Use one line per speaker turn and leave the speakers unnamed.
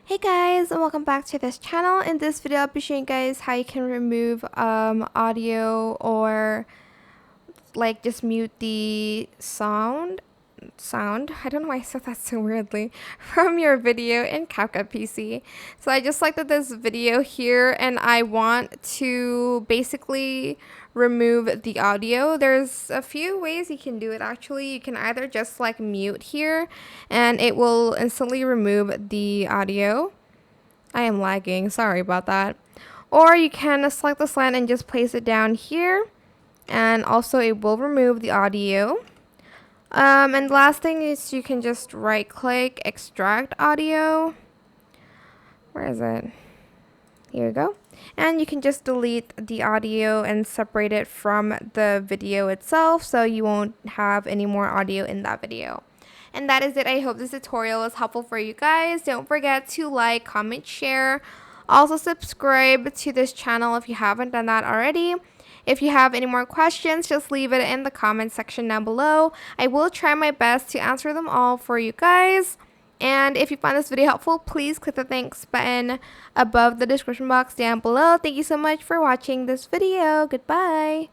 Hey guys, and welcome back to this channel. In this video, I'll be showing you guys how you can remove audio or like just mute the sound. I don't know why I said that so weirdly from your video in CapCut PC. So I just selected this video here and I want to basically remove the audio. There's a few ways you can do it actually. You can either just like mute here and it will instantly remove the audio. I am lagging, sorry about that. Or you can select the slant and just place it down here, and also it will remove the audio. And the last thing is you can just right click, extract audio. Where is it? Here we go. And you can just delete the audio and separate it from the video itself so you won't have any more audio in that video. And that is it. I hope this tutorial was helpful for you guys. Don't forget to like, comment, share. Also subscribe to this channel if you haven't done that already. If you have any more questions, just leave it in the comment section down below. I will try my best to answer them all for you guys. And if you found this video helpful, please click the thanks button above the description box down below. Thank you so much for watching this video. Goodbye.